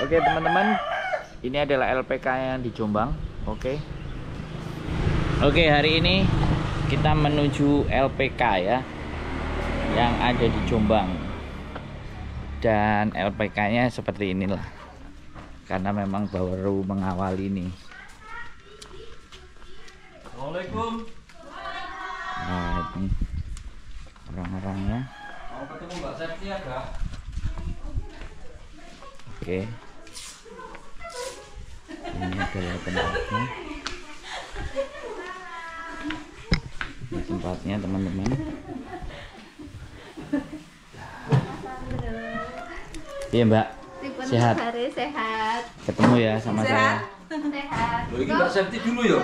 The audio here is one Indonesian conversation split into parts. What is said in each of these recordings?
Oke teman-teman, ini adalah LPK yang di Jombang. Oke, hari ini kita menuju LPK ya, yang ada di Jombang. Dan LPK-nya seperti inilah, karena memang baru mengawal ini. Assalamualaikum. Nah, ini orang-orangnya. Mau ketemu Mbak Septi ada? Oke, ini adalah tempatnya. Ini tempatnya teman-teman. Iya Mbak, sehat. Sehat. Ketemu ya sama saya. Sehat. Loh, ini Mbak Septi dulu ya?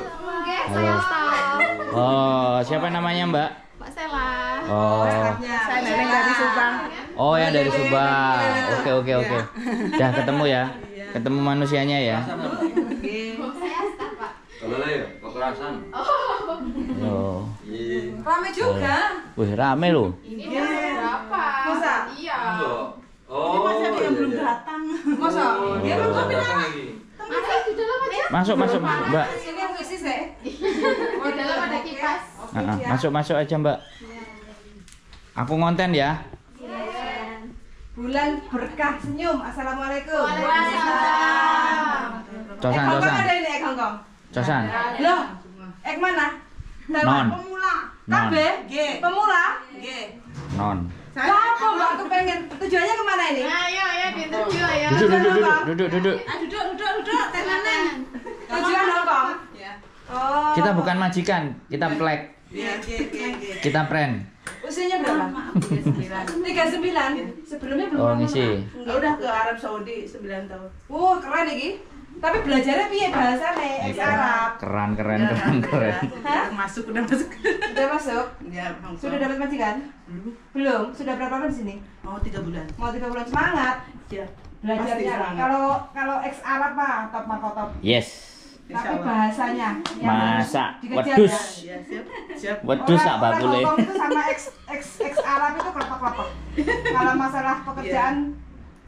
Saya stop. Oh, siapa namanya Mbak? Mbak Sela. Oh, Saya neneng dari Subang. oh yang dari Subang. Oke. Dah ketemu ya. Ketemu manusianya ya. Saya staf, Pak. Kalau lah ya, kekerasan. Oh. Iya. Rame juga. Wih, rame loh. Ini berapa? Masa? Iya. Oh, Masa dia yang belum datang. Masa? Dia belum datang lagi. Masuk di dalam aja. Masuk Mbak. Ini yang ngisi saya. Di dalam ada kipas. Masuk aja Mbak. Aku ngonten ya. Bulan berkah senyum. Assalamualaikum. Waalaikumsalam. Cosan. Ada ini Hongkong. Cosan. Loh, mana? Non. Pemula. Non. KB. Pemula. Non. Apa Mbak kepengen? Tujuannya kemana ini? Ayo diinterview ayo. Duduk. Duduk. Tenanan. Tujuan Hongkong. Oh. Kita bukan majikan, kita plek. Kita friend. Usianya berapa? 39. Sebelumnya belum. Oh, ngisi. Udah ke Arab Saudi 9 tahun. Keren iki. Tapi belajarnya piye bahasane? Ex Arab. Keren. Hah? Udah masuk. Udah masuk? Ya, Sudah dapat majikan? Belum. Sudah berapa lama di sini? mau 3 bulan. Mau 3 bulan. Semangat. Ya. Belajarnya. Pasti semangat. Kalau ex Arab mah top. Yes. Tapi bahasanya yang Masa harus dikejar wedus. ya. Ya, siap. Wedus sak Orang bakule. Hongkong itu sama ex Arab itu kelopak-kelopak. Kalau masalah pekerjaan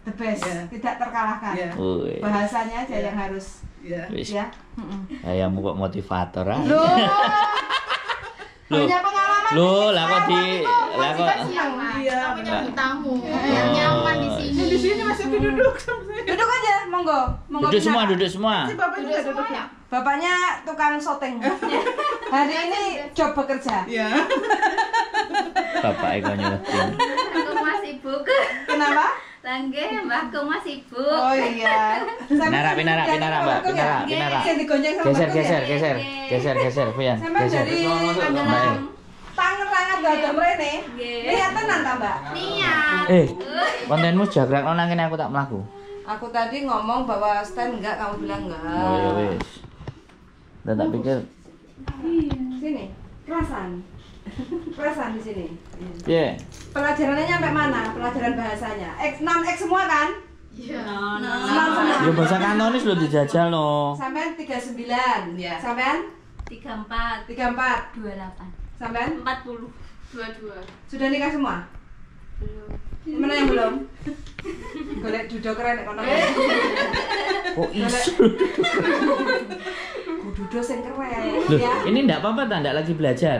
the best, tidak terkalahkan. Ya. Wih. Bahasanya aja yang harus Ya. Wis. ya. Ayam kok motivator ah. Loh. Loh. Banyak pengalaman. Loh, lah kok di lah kok Iya, punya tamu. Biar nyaman di sini. Di sini masih duduk sama saya. Duduk aja, monggo. duduk semua, duduk semua. Si Bapak juga duduk ya? Bapaknya tukang syuting. Hari ini job bekerja. Ya. Bapak eko nyuting. Aku masih sibuk. Kenapa? Langge, mbahku masih sibuk. Oh iya. Pinara Mbak, pinara. Yang digonceng sama Mbak Kum ya? Geser, Pian. Sampai Geser. dari Mbak. tangan rangat gak ada mrene. Lihat tenan ta, Mbak? Niat. Kontenmu jagrak nang kene aku tak mlaku. Aku tadi ngomong bahwa stand enggak, kamu bilang enggak. Oh ya wis. Dan tak pikir Sini, perasaan. Perasaan di sini. piye? Pelajarannya nyampe mana? Pelajaran bahasanya. X6X semua kan? Iya. Ya bahasa Kantonis lho dijajal no. Sampean 39. Ya. Sampean 34, 34. 28, Sampean 40, 22. sudah nikah semua? Belum. Mana yang belum? Golek duduk keren kono. Kok iso? Duduk sing keren Loh, ya. ini enggak apa-apa tak? Enggak lagi belajar.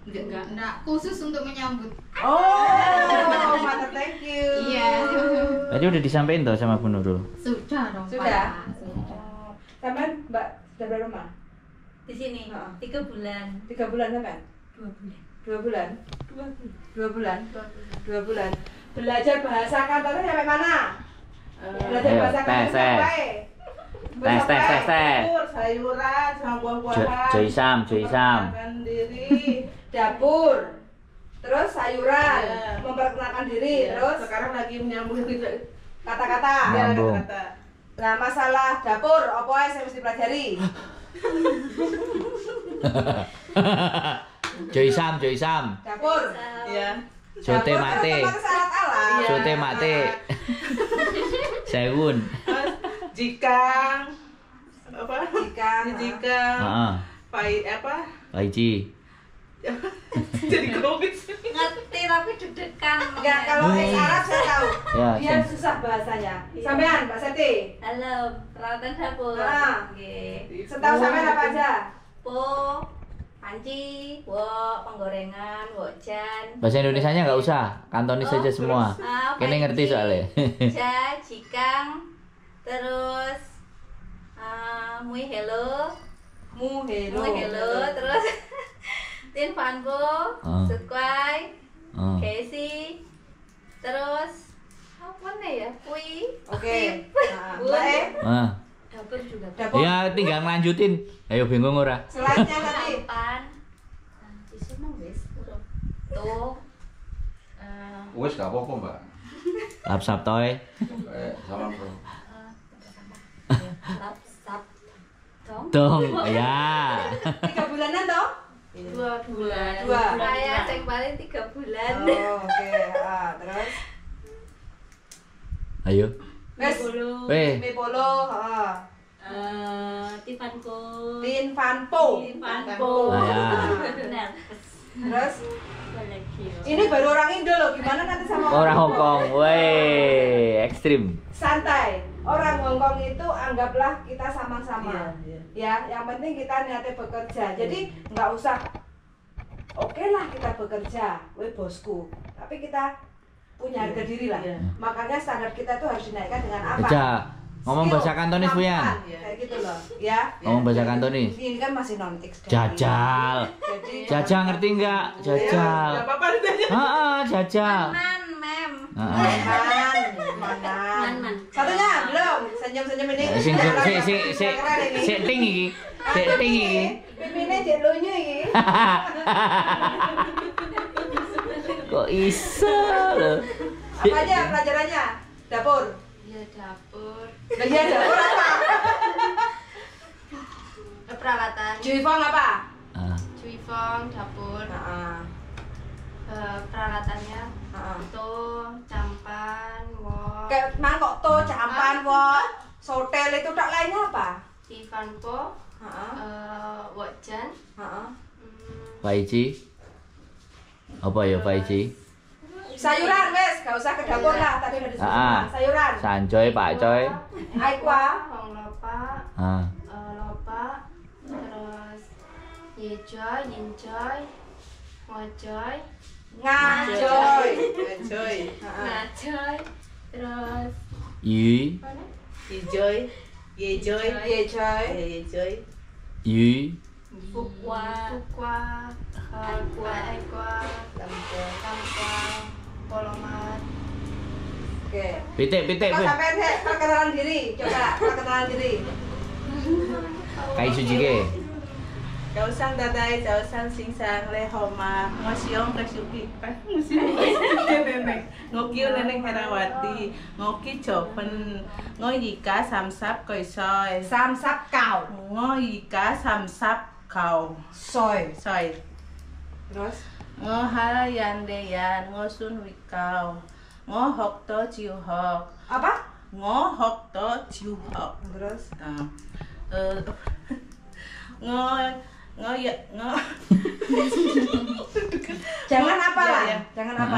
Enggak, khusus untuk menyambut. Oh, mata thank you. Iya. Tadi udah disampaikan toh sama Bu Nurul. Sudah dong, Sudah? Pak. Sampean Mbak sudah berapa lama? Di sini Heeh. 3 bulan. 3 bulan sampean? 2 bulan. 2 bulan? 2 bulan. 2 bulan. 2 bulan. Belajar bahasa kantornya sampai mana? Belajar Ayo, bahasa kantor tes. sampai. Tes. Sayuran sama buah-buahan. Joisam. Memperkenalkan diri. Dapur. Terus sayuran, Iya. memperkenalkan diri, Ya, terus sekarang lagi menyambung gitu. kata-kata. Ya. Nyambung. Kata. Nah, masalah dapur, apa aja saya mesti pelajari? Joisam. Dapur. Ya. Sote Dapur mate. kan otomatis alat alat. Iya. Sote mate. Sewun. Jika apa? Jika. Jika Heeh. pai apa? Paiji. Jadi komik. Ngerti tapi deg-degan. Enggak, kalau X Arab saya tahu. Ya, Biar Sen. susah bahasanya. Sampean, Mbak Seti. Halo, peralatan dapur. Ah. Nggih. Setahu sampean apa aja? Po, panci, wok, penggorengan, wokjan. Bahasa Indonesianya nggak usah, Kantonis saja semua. Kini ngerti soalnya. Ja, jikang, terus mui hello, terus tin fanbo, sukwai, Oh. kesi, terus apa nih ya, kui. Oke. Nah, Bun. Mbak E, Ah. Dapur juga. dapur. Ya tinggal lanjutin. Ayo bingung ora? Selainnya tadi. Sampan. Isu mah wis urip. Tuh. Wes gak apa-apa, Mbak. Lap saptoy. Sama bro. Lap sap. Dong. Dong, ya. 3 bulanan toh? 2 bulan. 2. Saya cek paling 3 bulan. Oh, oke. Terus Ayo. Wes. Weh. Mie polo, Tifanko. Tin Fanpo. Tifanko. Ah, ya. Benar. Terus Balikio. ini baru orang Indo loh. Gimana nanti sama Orang Hongkong, weh, ekstrim. santai. Orang Hongkong itu anggaplah kita sama-sama. Iya. Ya, yang penting kita niatnya bekerja. Jadi nggak usah oke lah kita bekerja, we bosku. Tapi kita punya harga diri lah. Iya. Makanya standar kita tuh harus dinaikkan dengan apa? Aja. Ngomong Skill, bahasa Kantonis, Bu Yan. kemampuan, kayak gitu loh, ya. Ngomong bahasa Kantonis. Ini kan masih non X. Jajal. Jadi Jajal ngerti nggak? Jajal. Enggak apa-apa ditanya. Jajal. Man, mem. Manan. Satunya belum. Senyum-senyum ini. Sing Keren ini. sing ting iki. Sing ting iki. Pipine jek lunyu iki. Kok iso lho? Apa aja pelajarannya? Dapur. Ya dapur. Lah iya dapur apa? Peralatan. Juifong apa? Ah. Cuifong, dapur. Heeh. Peralatannya Heeh. itu campan, wok, Kayak mangkok to, campan, wok, sotel itu tak lainnya apa? tifanpo, Heeh. wokjan, Heeh. Paici. Apa ya Paici? Sayuran wes, gak usah ke dapur lah, tadi udah disebut. Ah. Sayuran. Sancoy, Pak Coy. Aikwa. hong lopa, Ah. lopa, terus yejoy, yinjoy, ngojoy, Ngajoy. Joy. Heeh. ngajoy, terus Yu, mana? Ijoy. Yejoy. Iya, coy. Yejoy. Yu, Fukwa, ekwa, lampang, polomat. Oke. pitik, Kok Be. sampai perkenalan diri? Coba perkenalan diri. Kai sujike. Chào sang dadai, chào sang sinh sang lê homa, ngosiong kasuki, ngokio neneng herawati, ngoki chopen, ngoyika samsap koi soy, Samsap kau. ngoyika samsap kau, Soy. soy, Terus? ngohalayan deyan, ngosun wikau, ngohok to ciuhok, Apa? ngohok to ciuhok. Terus? Jangan apa lah. Ya. Jangan apa.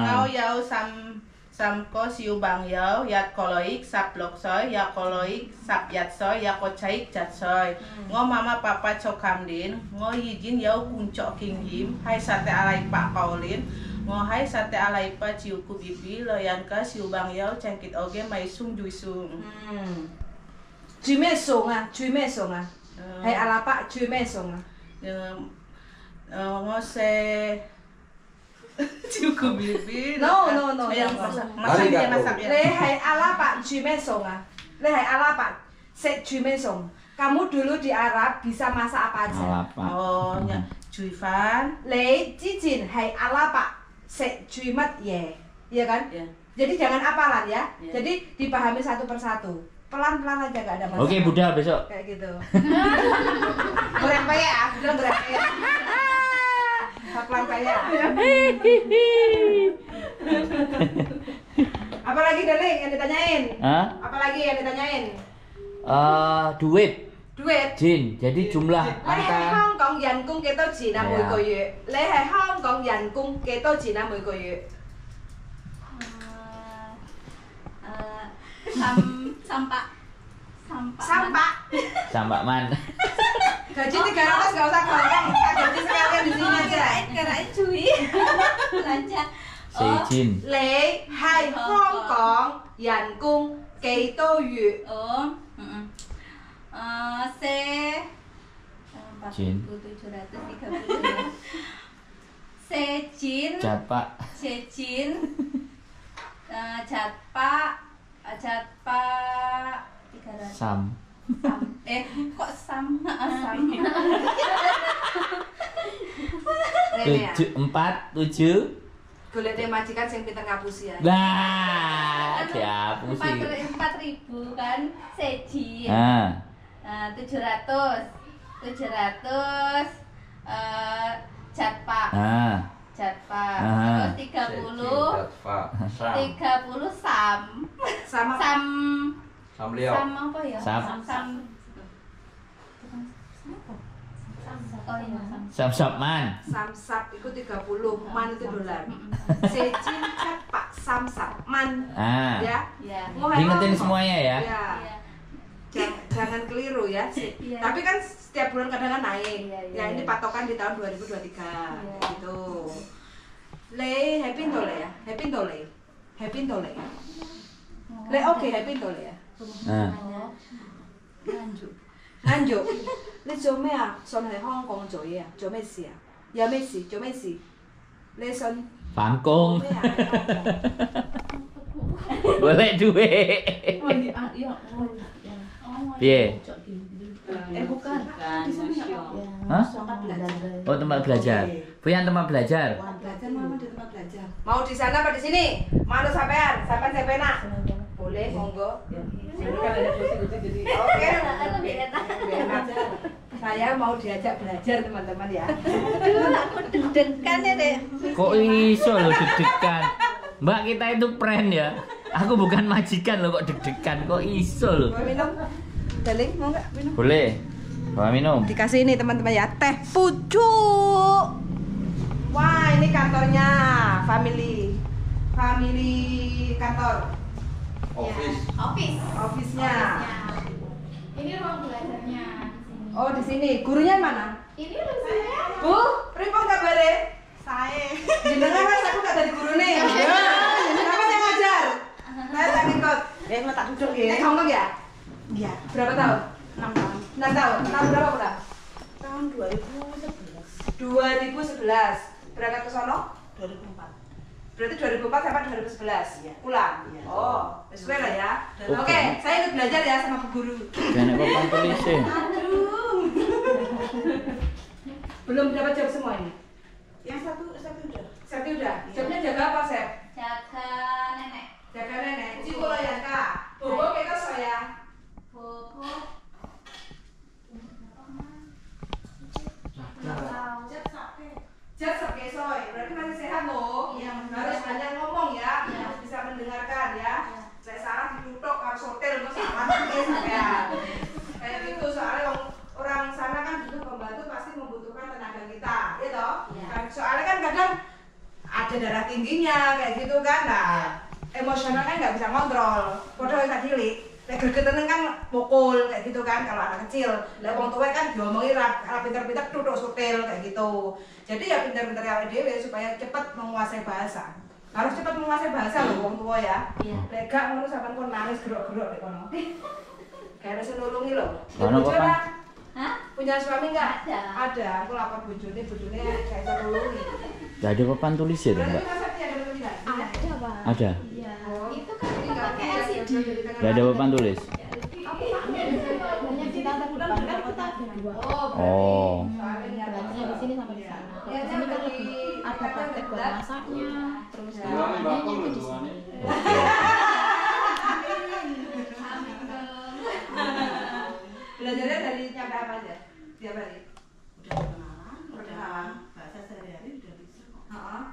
Ngau yau sam ko siu bang yau yat koloik sap lok soy ya koloik sap yat soy ya ko caik jat soy ngo mama papa cokam din ngo yijin yau kuncok king him hai sate alai pak kaulin ngo hai sate alai pa ciu ku bibi loyan ka siu bang yau cengkit oge mai sung jui sung Jume song ah, jume song ah. Hai alapa jume song ah. ngo se ciu ku bibi No. yang masak dia masak ya. Le hai alapa jume song ah. Le hai alapa set jume song. Kamu dulu di Arab bisa masak apa aja? Alapa. Oh, nya Juifan. Le jijin hai alapa set juimat ye. Iya kan? Ya. Jadi jangan apalan ya. Ya. Jadi dipahami satu persatu. Pelan-pelan aja gak ada masalah. Oke, Buddha besok. Kayak gitu. Grepe ya, bilang grepe ya. Pelan kayak. Apa lagi Darling yang ditanyain? Hah? Apa lagi yang ditanyain? Duit, Duit. Jin. Jadi jumlah Hai angka Hongkong. 港人工幾多錢啊？每個月？你係香港人工幾多錢啊？每個月？ Sampak man. Gaji 300 nggak usah gampang, gaji sekalian di sini aja. Kirain cuy. Belanja. Seijin. 你係香港人工幾多月？ Oh, Jin. 4.730. Sejin. Jatpa. Sejin. Jatpa 300. Sam. Kok sam? Sam. 7. Golek deh majikan sing pinter ngapusi ya. Nah, dihapusi. 4.000 kan sejin. Ah. 700 jatpa. Ah. Jatpa. Ah. Terus 30 sam. Sama Sam Sam Leo. Sam apa ya? Sam. Oh iya. Sam man. samsap itu 30, man itu dolar. Sejin cepak samsap man. Ah. Ya. Iya. Diingetin semuanya ya. Ya. Iya. Jangan keliru ya. Iya. Tapi kan setiap bulan kadang kan naik. Iya, iya. Ya ini patokan di tahun 2023 Iya. gitu. Le happy tole ya. Happy tole. Happy tole. Le oke happy tole ya. Ah. Lanjut. Anjo. Le 做咩啊？信喺香港做嘢啊？做咩事啊？有咩事？做咩事？你信 Pangkung. 咩啊？喺香港 Boleh duit. Oh iya, iya. Piye? Bukan. Di sini ya. Hah? Tempat belajar. Oh, tempat belajar. Punya tempat belajar. Belajar mama di tempat belajar. Mau di sana apa di sini? Mana sampean? Sampean siapa nak? Boleh, monggo. Oke. Enak. Saya mau diajak belajar teman-teman ya. Aduh, aku deg-degan ya, Dek. Kok iso lo deg-degan? Mbak, kita itu friend ya. Aku bukan majikan lo kok deg-degan. Kok iso lo? Mau minum? Darling, mau nggak minum? Boleh. Bawa minum. Dikasih ini teman-teman ya, teh pucuk. Wah, ini kantornya family kantor, Office. Office. office-nya. Ini ruang belajarnya. Oh, di sini. Gurunya mana? Ini loh saya. Bu, pripun kabare? Saya. Jenengan mas aku gak dari guru nih. Kenapa saya ngajar? Saya tak ngikut. Mau tak duduk Nek Hongkong ya? Iya. Berapa tahun? 6 tahun. 6 tahun. Tahun berapa pulang? Tahun 2011. 2011. Berangkat ke sono? 2004. Berarti 2004 sampai 2011 Iya. pulang. Iya. Oh, sesuai lah ya. Oke. Oke, saya ikut belajar ya sama Bu Guru. Jangan papan tulisnya. Belum dapat job semua ini. Yang satu udah. Satu udah. Jobnya jaga apa, Sep? Jaga nenek. Jaga nenek. Cikolo ya, Kak. Bobo kita saya. Bobo. Jat sekesoy. Berarti masih sehat loh. Iya. Harus banyak ngomong ya. Iya. Harus bisa mendengarkan ya. Iya. Saya salah ditutup harus hotel itu salah ya. Kayak gitu soalnya orang sana kan butuh pembantu pasti membutuhkan tenaga kita, ya toh? Iya. Soalnya kan kadang ada darah tingginya kayak gitu kan, nah emosionalnya nggak bisa kontrol. Padahal bisa cilik, nek gregetenen kan pukul kayak gitu kan kalau anak kecil. Lah wong tua kan diomongi ra pinter-pinter tutuk hotel kayak gitu. Jadi ya pinter-pinter awake dhewe supaya cepat menguasai bahasa. Harus cepat menguasai bahasa loh wong tua ya. Iya. Lek gak ngono sampean kon nangis gerok-gerok nek kono. Kayak harus nulungi loh. Mana, Bojo Papa? lah. Hah? Punya suami enggak? Ada. Ada. Aku lapor bojone kayak bisa nulungi. Gak ada papan tulisnya tuh, Berarti Mbak. Mas Septi ada tulisan? Ada, Pak. Ada. Iya. Oh. Itu kan Jadi kita nggak pakai bisa LCD. jadi tengah Gak ada papan tulis. Aku pakai banyak di tanda bulan kan kita ada dua. Oh. Soalnya Belajarnya di sini sampai di sana. Kalau Ya, di sini kan jadi lebih ada praktek buat masaknya, terus Iya, adanya itu di sini. Belajarnya dari nyampe apa aja? Tiap hari? Udah kenalan, udah bahasa sehari-hari udah bisa kok. Heeh.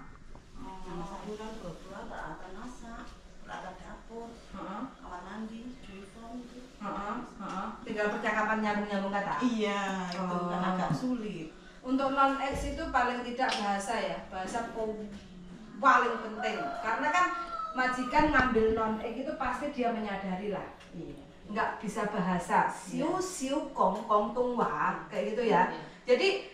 Nama sayuran, buah-buah, peralatan masak, peralatan dapur, Heeh. kamar mandi, uniform itu. Heeh. Heeh. Tinggal percakapan nyambung-nyambung kata. Iya, itu Oh. kan agak sulit. Untuk non-X itu paling tidak bahasa ya, bahasa paling penting. Karena kan majikan ngambil non-X itu pasti dia menyadari lah. Nggak bisa bahasa, siu siu kong kong tung wa, kayak gitu ya. Jadi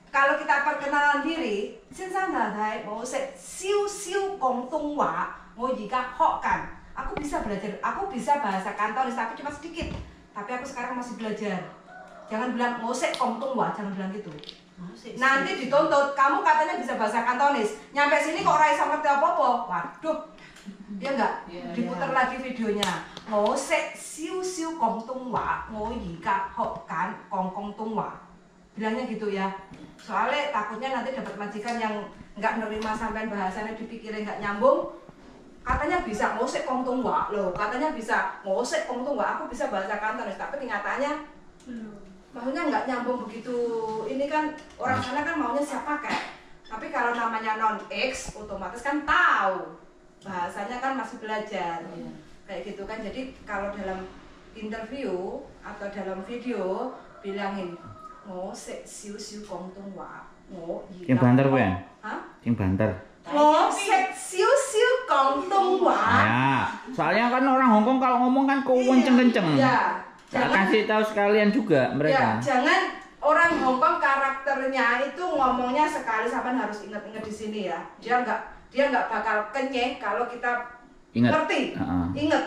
kalau kita perkenalan diri, Sinsan Dadai mau siu siu kong tung wa, mau jika hok kan. Aku bisa belajar, aku bisa bahasa Kantonis tapi cuma sedikit. Tapi aku sekarang masih belajar. Jangan bilang mau kong tung wa, jangan bilang gitu. Nanti dituntut, kamu katanya bisa bahasa Kantonis, nyampe sini kok ora iso ngerti apa-apa. Waduh. Ya enggak? Diputar lagi videonya. Ngo siu siu kong tung wa, ngo yika hok kan kong kong tung wa. Bilangnya gitu ya. Soalnya takutnya nanti dapat majikan yang enggak nerima sampean bahasanya dipikirin enggak nyambung. Katanya bisa ngo kong tung wa loh, katanya bisa ngo kong tung wa. Aku bisa bahasa Kantonis, tapi kenyataannya maksudnya nggak nyambung begitu. Ini kan orang sana kan maunya siap pakai. Tapi kalau namanya non-X otomatis kan tahu. Bahasanya kan masih belajar. Kayak gitu kan. Jadi kalau dalam interview atau dalam video bilangin ngo siu siu kong tung wa. Ngo Sing banter kowe? Hah? Sing banter. Ngo siu siu kong tung wa. Ya, soalnya kan orang Hongkong kalau ngomong kan kenceng-kenceng. Iya. Kasih tahu sekalian juga mereka. Ya, jangan orang Hongkong karakternya itu ngomongnya sekali sampai harus ingat-ingat di sini ya. Dia nggak bakal kenyeh kalau kita ngerti, inget.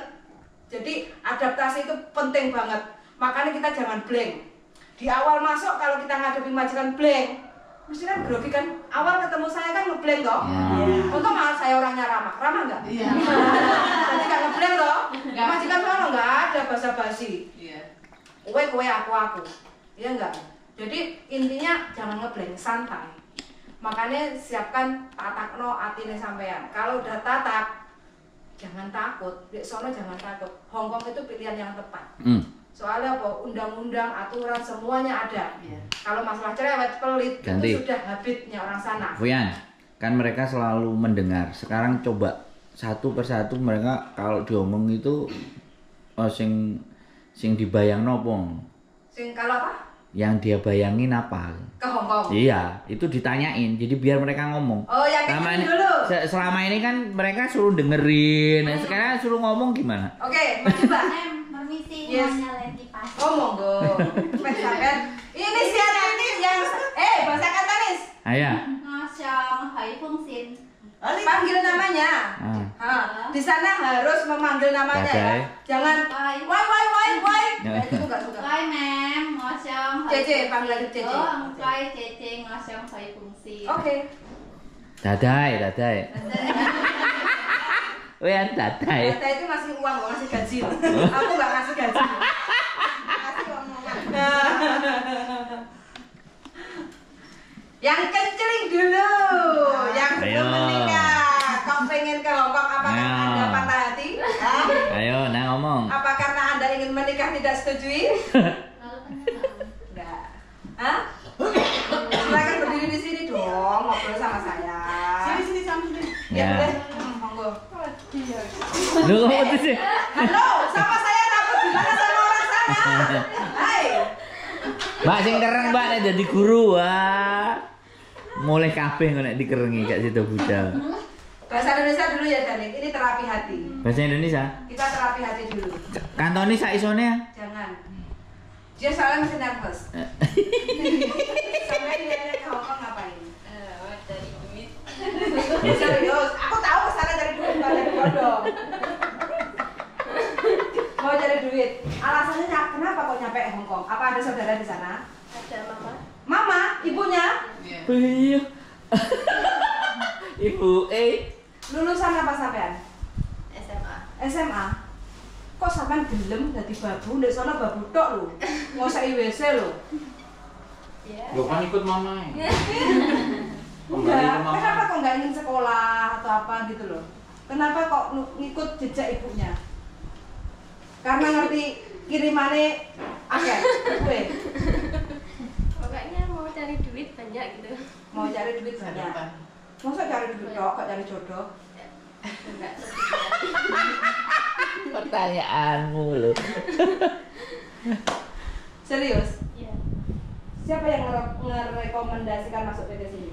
Jadi adaptasi itu penting banget. Makanya kita jangan blank. Di awal masuk kalau kita ngadepi majikan blank, mesti kan grogi kan. Awal ketemu saya kan ngeblank toh. Untung saya orangnya ramah nggak? Iya. Jadi nggak ngeblank toh. Majikan soalnya nggak ada basa-basi. Kue aku. Iya enggak? Jadi intinya jangan ngeblank, santai. Makanya siapkan tatakno atine sampean. Kalau udah tatak, jangan takut. Dek sono jangan takut. Hongkong itu pilihan yang tepat. Soalnya apa? Undang-undang, aturan semuanya ada. Kalau masalah cerewet, pelit itu sudah habitnya orang sana. Fuyan, kan mereka selalu mendengar. Sekarang coba satu persatu mereka kalau diomong itu sing dibayang nopong. Sing kalau apa? Yang dia bayangin apa? Ke Hongkong. Iya, itu ditanyain. Jadi biar mereka ngomong. Oh, yang kayak dulu. Selama ini kan mereka suruh dengerin. Nah, sekarang suruh ngomong gimana? Oke, coba. Permisi, Yes. mau nyalain kipas. Oh, monggo. Sampean. Ini siapa yang bahasa Kantonis? Ayo. Ngosong, hai fungsin. Panggil namanya. Di sana harus memanggil namanya ya. Jangan wai. Itu enggak suka. Hai mem, ngosong. Cece, panggil lagi Cece. Oh, engkai Cece ngosong hai fungsin. Oke. Dadai. Fuyan, dadai. Data itu masih uang, gak ngasih gaji. Aku gak ngasih gaji. Ngasih omongan. Yang kenceling dulu, yang belum menikah. Kau pengen ke Hongkong, apakah Anda patah hati? Ayo, nah ngomong. Apa karena Anda ingin menikah tidak setujui? Enggak. Hah? Silakan berdiri di sini dong, ngobrol sama saya. Sini sama sini. Ya boleh, monggo. Lu kok itu sih? Halo, sama saya takut gimana sama orang sana? Hai. Mbak sing kereng Mbak nek dadi guru wah. Mulai kabeh nek dikerengi gak situ budal. Bahasa Indonesia dulu ya Dani, ini terapi hati. Bahasa Indonesia? Kita terapi hati dulu. Kantonis sak isone. Jangan. Dia soalnya masih nervous. Sampai dia ke Hongkong ngapain? Dari duit. Serius, aku tahu kesana cari duit bukan dari bodong. Mau cari duit. Alasannya kenapa kok nyampe Hongkong? Apa ada saudara di sana? Ada mama. Mama, ibunya? Iya. Ibu Lulusan apa sampean? SMA. SMA. Kok sampean gelem dadi babu? Ndek sono babu tok lho. Ngoseki WC lho. Iya. Lo kan ikut mama ya? Enggak, kenapa kok nggak ingin sekolah atau apa gitu loh? Kenapa kok ngikut jejak ibunya? Karena ngerti kirimane akeh gue. Pokoknya mau cari duit banyak gitu. Mau cari duit banyak. Masa cari duit tok, gak cari jodoh? Enggak. Pertanyaanmu lho. Serius? Iya. Siapa yang ngerekomendasikan masuk PT sini?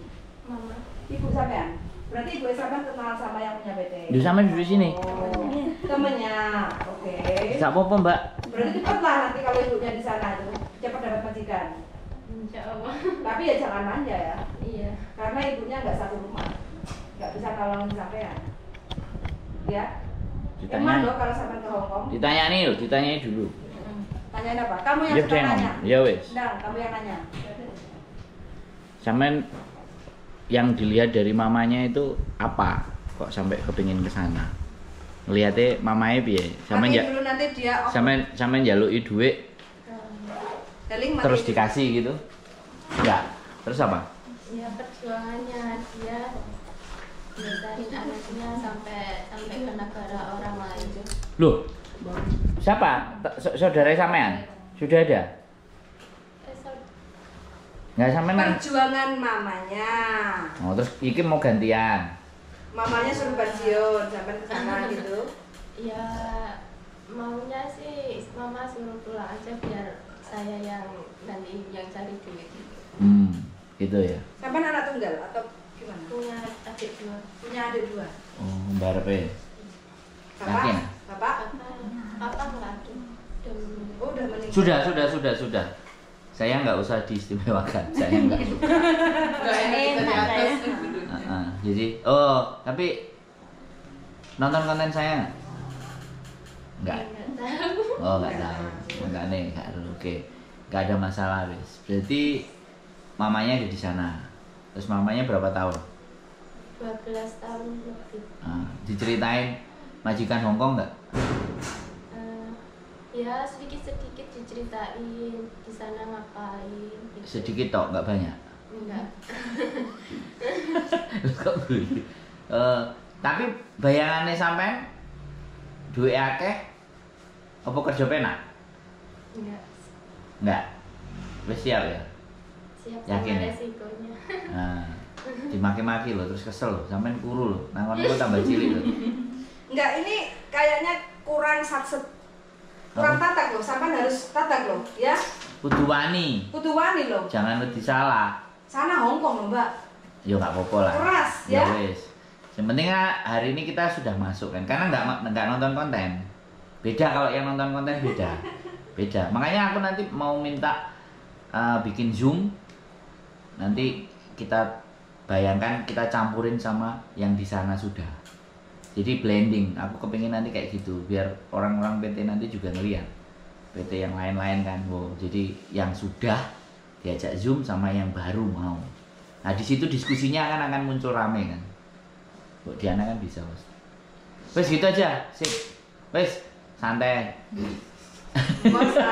Mama. Ibu sampean? Berarti ibu sampean kenal sama yang punya PT? Di sama di sini. Oh, temennya. Oke. Gak apa-apa, Mbak. Berarti cepatlah nanti kalau ibunya di sana itu cepat dapat majikan. Insya Allah. Tapi ya jangan manja ya. Iya. Karena ibunya nggak satu rumah, nggak bisa nolongin sampean. Ya. Emang loh kalau sampean ke Hongkong. Ditanya nih loh, ditanya dulu. Tanyain apa? Kamu yang Ya, suka Deng. nanya. Ya wes. Dang, kamu yang nanya. Sampean yang dilihat dari mamanya itu apa? Kok sampai kepingin ke sana? Ngelihatnya mamanya piye? Mati dulu nanti dia Sampean njaluki duit Daling mati. terus dikasih gitu? Enggak. Terus apa? Ya perjuangannya dia besarin anaknya sampai ke negara orang lain. Loh. Siapa? Saudara sampean? Sudah ada? Enggak sampean kan? Perjuangan mamanya. Oh, terus iki mau gantian. Mamanya suruh pensiun sampai ke sana gitu. Ya maunya sih mama suruh pulang aja biar saya yang nanti yang cari duit. Gitu ya. Sampai anak tunggal atau gimana? Punya adik 2. Punya adik 2. Oh, mbarepe. Yakin? Bapak? Papa nggak ada. Oh, udah meninggal. Sudah. Saya nggak usah diistimewakan. Saya nggak suka. Nggak enak kita di atas. Jadi, tapi nonton konten saya nggak? tahu. Oh, nggak tahu. Nggak nih, oke. Nggak ada masalah, wes. Berarti mamanya ada di sana. Terus mamanya berapa tahun? 12 tahun lebih. Diceritain majikan Hongkong nggak? Ya sedikit-sedikit diceritain di sana ngapain. Gitu. Sedikit tok, nggak banyak. Enggak. Kok gue? Tapi bayangannya sampean duwe akeh apa kerja penak? Enggak. Enggak. Wis siap ya? Siap Yakin sama ya? resikonya. Nah, dimaki-maki loh, terus kesel loh, sampean kuru loh. Nang kono tambah cilik loh. Enggak, ini kayaknya kurang kurang tatak loh, sampai harus tatak loh, ya. Kudu wani. Kudu wani loh. Jangan wedi salah. Sana Hongkong loh, Mbak. Ya nggak apa-apa lah. Keras ya. Wis. Yang penting hari ini kita sudah masuk kan, karena nggak nonton konten. Beda kalau yang nonton konten beda. Beda. Makanya aku nanti mau minta bikin Zoom. Nanti kita bayangkan kita campurin sama yang di sana sudah. Jadi blending, aku kepingin nanti kayak gitu, biar orang-orang PT nanti juga ngeliat PT yang lain-lain kan, wow. Jadi yang sudah diajak Zoom sama yang baru mau. Nah di situ diskusinya akan muncul rame kan. Bu Diana kan bisa bos. Wes gitu aja, sip. Wes santai. Kosa.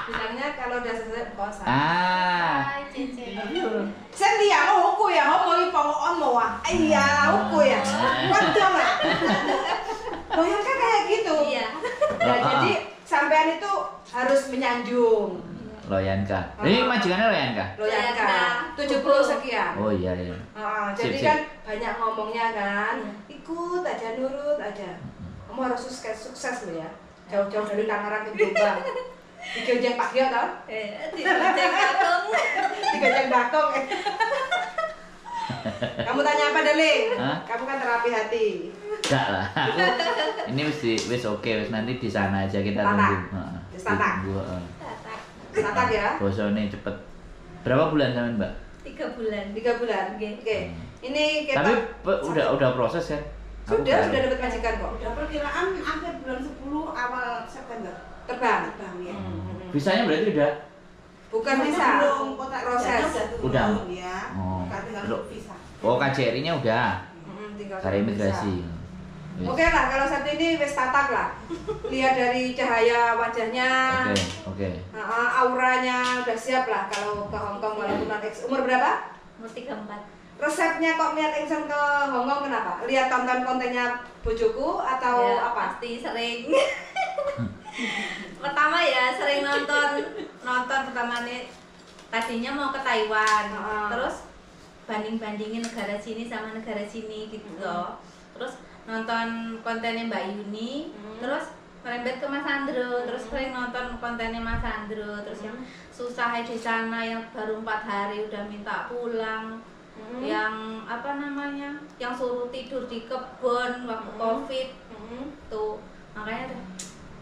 Bilangnya kalau udah selesai kosa. Hai, Cece. Sen dia mau hukum ya, mau panggoan mau iya hukum ya. Waduh lah. Bayangkan kayak gitu. Iya. Nah, jadi sampean itu harus menyanjung. Loyanka. Ini majikannya Loyanka. Loyanka 70 sekian. Oh iya iya. Jadi Sip, kan banyak ngomongnya kan, ikut aja, nurut aja. Kamu harus sukses lo ya. Jauh-jauh dari Tangerang ke Jombang. Digojeng Pak Gio tau? Digojeng bakong. Digojeng bakong. Kamu tanya apa Deling? Hah? Kamu kan terapi hati. Enggak lah. Ini wis oke, wis nanti di sana aja kita Tatak. tunggu. Wis tatak. Tunggu, Tatak. Tatak ya. Bosone cepet. Berapa bulan sampean, Mbak? 3 bulan. 3 bulan. Oke. Ini kita Tapi udah proses kan? sudah dapat majikan kok. Udah perkiraan akhir bulan 10 awal September. Terbang. Terbang ya. Visanya berarti udah. Bukan bisa. Belum kotak Proses. Udah. Ya. Oh. Tinggal Loh. visa. Oh, KJRI-nya udah. Tinggal Dari imigrasi. Wis. Oke lah, kalau satu ini wis tatak lah. Lihat dari cahaya wajahnya. Oke. Auranya udah siap lah kalau ke Hongkong walaupun nanti umur berapa? Umur 34. Resepnya kok niat Engson ke Hongkong kenapa? Lihat tonton kontennya bojoku atau Ya, apa? pasti sering. Pertama ya sering nonton pertama nih. Tadinya mau ke Taiwan, terus bandingin negara sini sama negara sini gitu loh. Terus nonton kontennya Mbak Yuni, terus merembet ke Mas Andro, terus sering nonton kontennya Mas Andro, terus yang susah di sana yang baru 4 hari udah minta pulang, yang apa namanya, yang suruh tidur di kebun waktu COVID tuh, makanya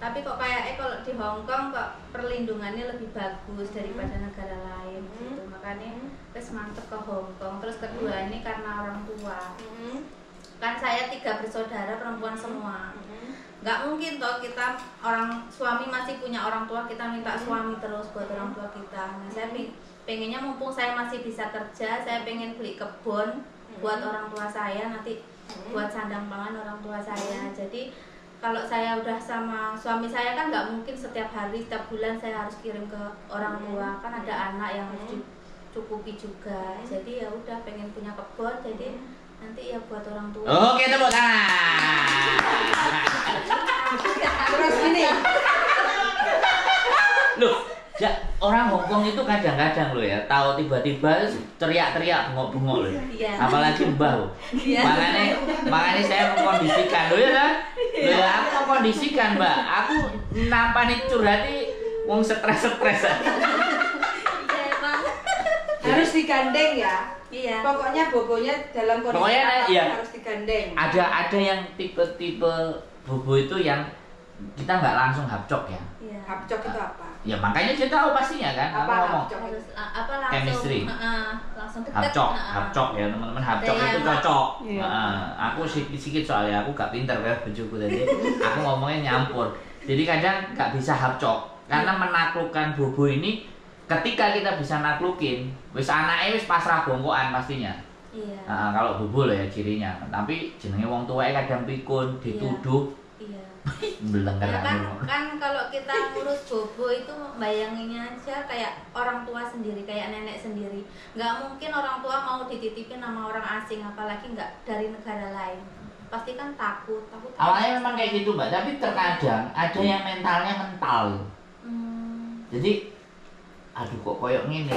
tapi kok kayak kalau di Hong Kong kok perlindungannya lebih bagus daripada negara lain gitu, makanya terus mantep ke Hong Kong. Terus kedua ini karena orang tua, kan saya 3 bersaudara perempuan semua, nggak mungkin toh kita orang suami masih punya orang tua kita minta suami terus buat orang tua kita. Nah saya pengennya mumpung saya masih bisa kerja, saya pengen beli kebun buat orang tua saya nanti buat sandang pangan orang tua saya. Jadi kalau saya udah sama suami saya kan nggak mungkin setiap hari setiap bulan saya harus kirim ke orang tua, kan ada anak yang harus dicukupi juga. Jadi ya udah pengen punya kebun, jadi nanti ya buat orang tua. Oke, tepuk tangan. Terus gini. Loh, ya, orang Hongkong itu kadang-kadang loh ya, tahu tiba-tiba teriak-teriak bengok-bengok loh. Iya. Apalagi mbah loh. Iya. Makanya saya mengkondisikan loh ya kan. Loh, ya, aku mengkondisikan, Mbak. Aku nampani curhati wong stres-stres. Iya emang. Harus digandeng ya. Iya. Pokoknya bobonya dalam kondisi Pokoknya, apapun iya. harus digandeng. Ada yang tipe-tipe bobo itu yang kita nggak langsung hapcok ya. Iya. Hapcok itu apa? Ya makanya saya tahu pastinya kan. Aku Apa ngomong hapcok? Harus apa langsung Chemistry. langsung deket. hapcok, hapcok ya teman-teman, hapcok Ada itu yang- cocok. Iya. Aku sedikit soalnya aku gak pinter ya bojoku tadi. Aku ngomongnya nyampur. Jadi kadang gak bisa hapcok karena menaklukkan bobo ini. Ketika kita bisa naklukin, wis anaknya wis pasrah bongkoan pastinya. Iya. Kalau bobo lah ya cirinya. Tapi jenenge wong tuweke kadang pikun, dituduh, Iya. belengker. Ya kan kalau kita ngurus bobo itu bayanginnya aja kayak orang tua sendiri, kayak nenek sendiri. Nggak mungkin orang tua mau dititipin sama orang asing, apalagi nggak dari negara lain. Pasti kan takut. Awalnya memang kayak gitu Mbak, tapi terkadang ada yang mentalnya mental. Jadi aduh kok koyok ngene.